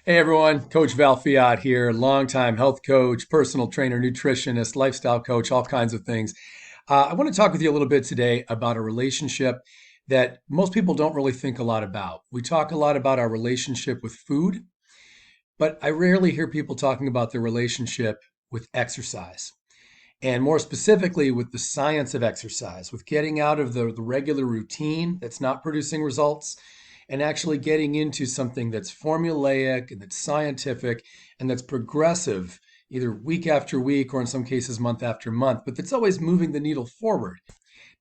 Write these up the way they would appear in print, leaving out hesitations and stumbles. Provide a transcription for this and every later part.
Hey everyone, Coach Val Fiott here, longtime health coach, personal trainer, nutritionist, lifestyle coach, all kinds of things. I want to talk with you a little bit today about a relationship that most people don't really think a lot about. We talk a lot about our relationship with food, but I rarely hear people talking about their relationship with exercise. And more specifically, with the science of exercise, with getting out of the regular routine that's not producing results and actually getting into something that's formulaic and that's scientific and that's progressive, either week after week or in some cases month after month, but that's always moving the needle forward.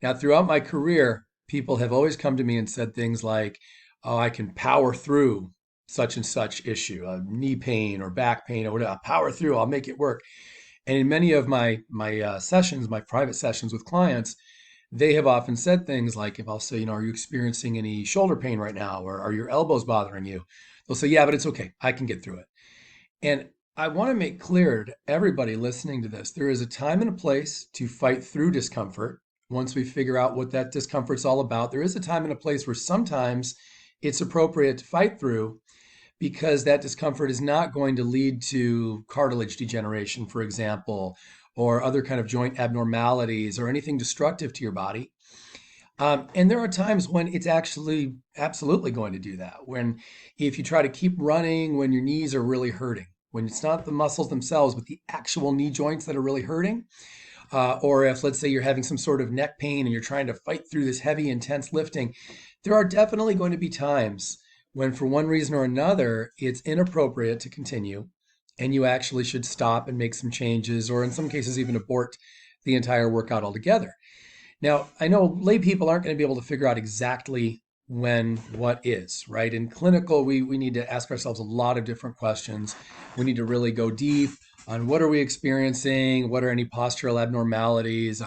Now, throughout my career, people have always come to me and said things like, "Oh, I can power through such and such issue, knee pain or back pain or whatever. I'll power through. I'll make it work." And in many of my sessions, my private sessions with clients, they have often said things like, if I'll say, are you experiencing any shoulder pain right now, or are your elbows bothering you? They'll say, yeah, but it's okay. I can get through it. And I want to make clear to everybody listening to this, there is a time and a place to fight through discomfort. Once we figure out what that discomfort's all about, there is a time and a place where sometimes it's appropriate to fight through because that discomfort is not going to lead to cartilage degeneration, for example, or other kind of joint abnormalities or anything destructive to your body. And there are times when it's actually absolutely going to do that. When if you try to keep running when your knees are really hurting, when it's not the muscles themselves, but the actual knee joints that are really hurting, or if, let's say, you're having some sort of neck pain and you're trying to fight through this heavy, intense lifting, there are definitely going to be times when, for one reason or another, it's inappropriate to continue and you actually should stop and make some changes, or in some cases, even abort the entire workout altogether. Now, I know lay people aren't going to be able to figure out exactly when what is, right? In clinical, we need to ask ourselves a lot of different questions. We need to really go deep on what are we experiencing? What are any postural abnormalities?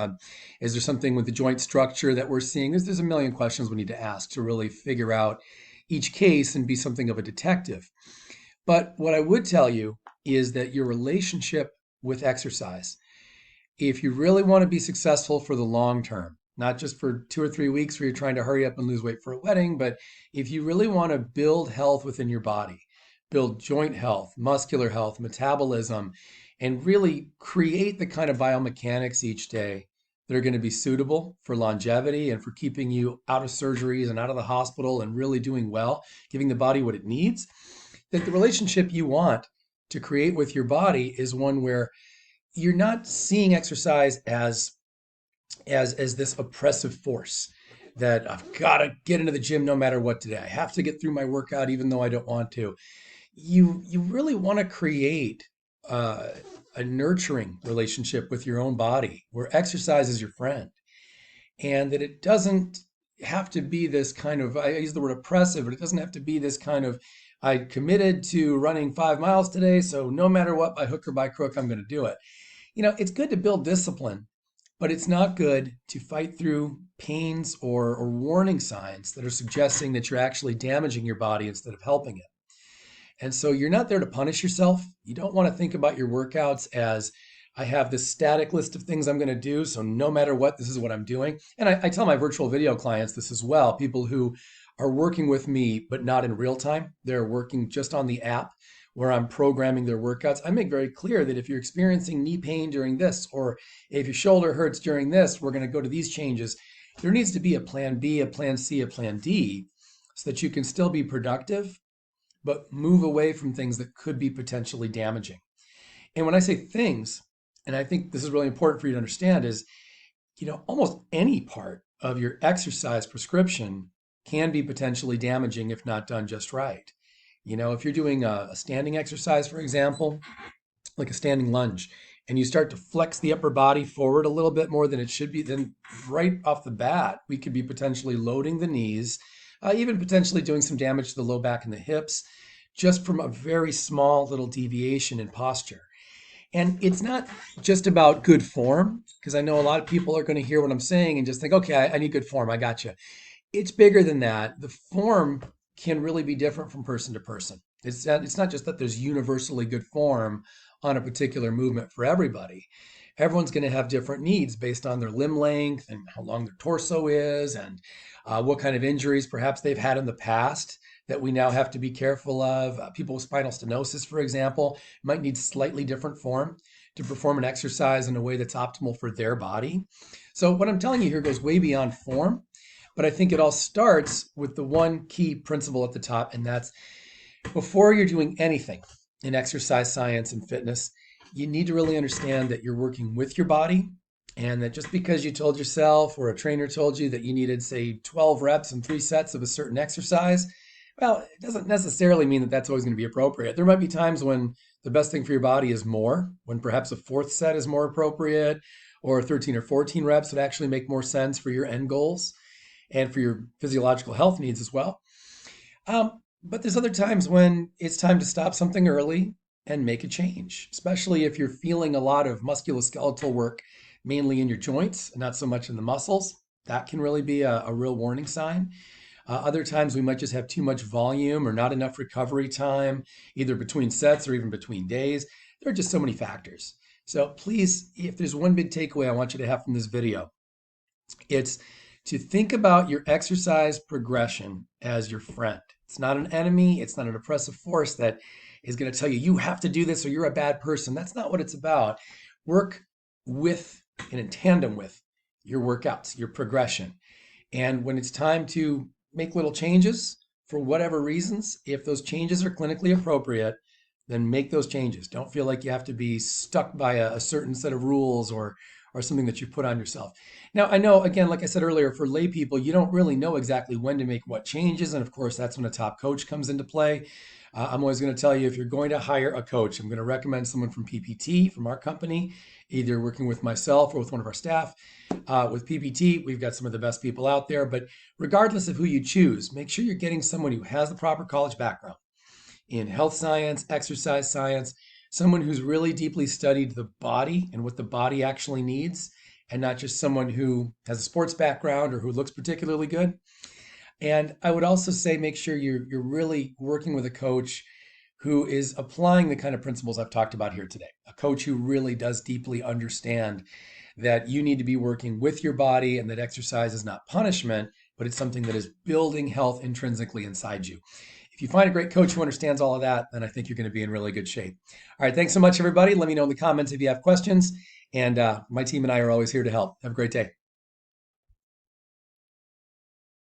Is there something with the joint structure that we're seeing? There's a million questions we need to ask to really figure out each case and be something of a detective. But what I would tell you is that your relationship with exercise, if you really want to be successful for the long term, not just for 2 or 3 weeks where you're trying to hurry up and lose weight for a wedding, but if you really want to build health within your body, build joint health, muscular health, metabolism, and really create the kind of biomechanics each day that are going to be suitable for longevity and for keeping you out of surgeries and out of the hospital and really doing well, giving the body what it needs, that the relationship you want to create with your body is one where you're not seeing exercise as this oppressive force that I've got to get into the gym no matter what today. I have to get through my workout even though I don't want to. You really want to create uh, a nurturing relationship with your own body where exercise is your friend, and that it doesn't have to be this kind of, I use the word oppressive, but it doesn't have to be this kind of, I committed to running 5 miles today, so no matter what, by hook or by crook, I'm going to do it. It's good to build discipline, but it's not good to fight through pains or warning signs that are suggesting that you're actually damaging your body instead of helping it. And so you're not there to punish yourself. You don't want to think about your workouts as I have this static list of things I'm going to do. So no matter what, this is what I'm doing. And I tell my virtual video clients this as well, people who are working with me, but not in real time. They're working just on the app where I'm programming their workouts. I make very clear that if you're experiencing knee pain during this, or if your shoulder hurts during this, we're going to go to these changes. There needs to be a plan B, a plan C, a plan D, so that you can still be productive, but move away from things that could be potentially damaging. And when I say things, and I think this is really important for you to understand, is almost any part of your exercise prescription can be potentially damaging if not done just right. If you're doing a standing exercise, for example, like a standing lunge, and you start to flex the upper body forward a little bit more than it should be, then right off the bat, we could be potentially loading the knees, even potentially doing some damage to the low back and the hips, just from a very small little deviation in posture. And it's not just about good form, because I know a lot of people are going to hear what I'm saying and just think, okay, I need good form. I got you. It's bigger than that. The form can really be different from person to person. It's not just that there's universally good form on a particular movement for everybody. Everyone's going to have different needs based on their limb length and how long their torso is and what kind of injuries perhaps they've had in the past that we now have to be careful of. People with spinal stenosis, for example, might need slightly different form to perform an exercise in a way that's optimal for their body. So what I'm telling you here goes way beyond form, but I think it all starts with the one key principle at the top, and that's before you're doing anything in exercise science and fitness, you need to really understand that you're working with your body, and that just because you told yourself or a trainer told you that you needed, say, 12 reps and 3 sets of a certain exercise, well, it doesn't necessarily mean that that's always going to be appropriate. There might be times when the best thing for your body is more, when perhaps a fourth set is more appropriate, or 13 or 14 reps would actually make more sense for your end goals and for your physiological health needs as well. But there's other times when it's time to stop something early and make a change, especially if you're feeling a lot of musculoskeletal work, mainly in your joints and not so much in the muscles. That can really be a real warning sign. Other times we might just have too much volume or not enough recovery time, either between sets or even between days. There are just so many factors. So please, if there's one big takeaway I want you to have from this video, it's to think about your exercise progression as your friend. It's not an enemy. It's not an oppressive force that is going to tell you, you have to do this or you're a bad person. That's not what it's about. Work with and in tandem with your workouts, your progression. And when it's time to make little changes for whatever reasons, if those changes are clinically appropriate, then make those changes. Don't feel like you have to be stuck by a certain set of rules or something that you put on yourself. Now, I know, again, like I said earlier, for lay people, you don't really know exactly when to make what changes. And of course, that's when a top coach comes into play. I'm always going to tell you, if you're going to hire a coach, I'm going to recommend someone from PPT, from our company, either working with myself or with one of our staff. With PPT, we've got some of the best people out there. But regardless of who you choose, make sure you're getting someone who has the proper college background in health science, exercise science, someone who's really deeply studied the body and what the body actually needs, and not just someone who has a sports background or who looks particularly good. And I would also say make sure you're really working with a coach who is applying the kind of principles I've talked about here today. A coach who really does deeply understand that you need to be working with your body and that exercise is not punishment, but it's something that is building health intrinsically inside you. If you find a great coach who understands all of that, then I think you're going to be in really good shape. All right, thanks so much, everybody. Let me know in the comments if you have questions. And my team and I are always here to help. Have a great day.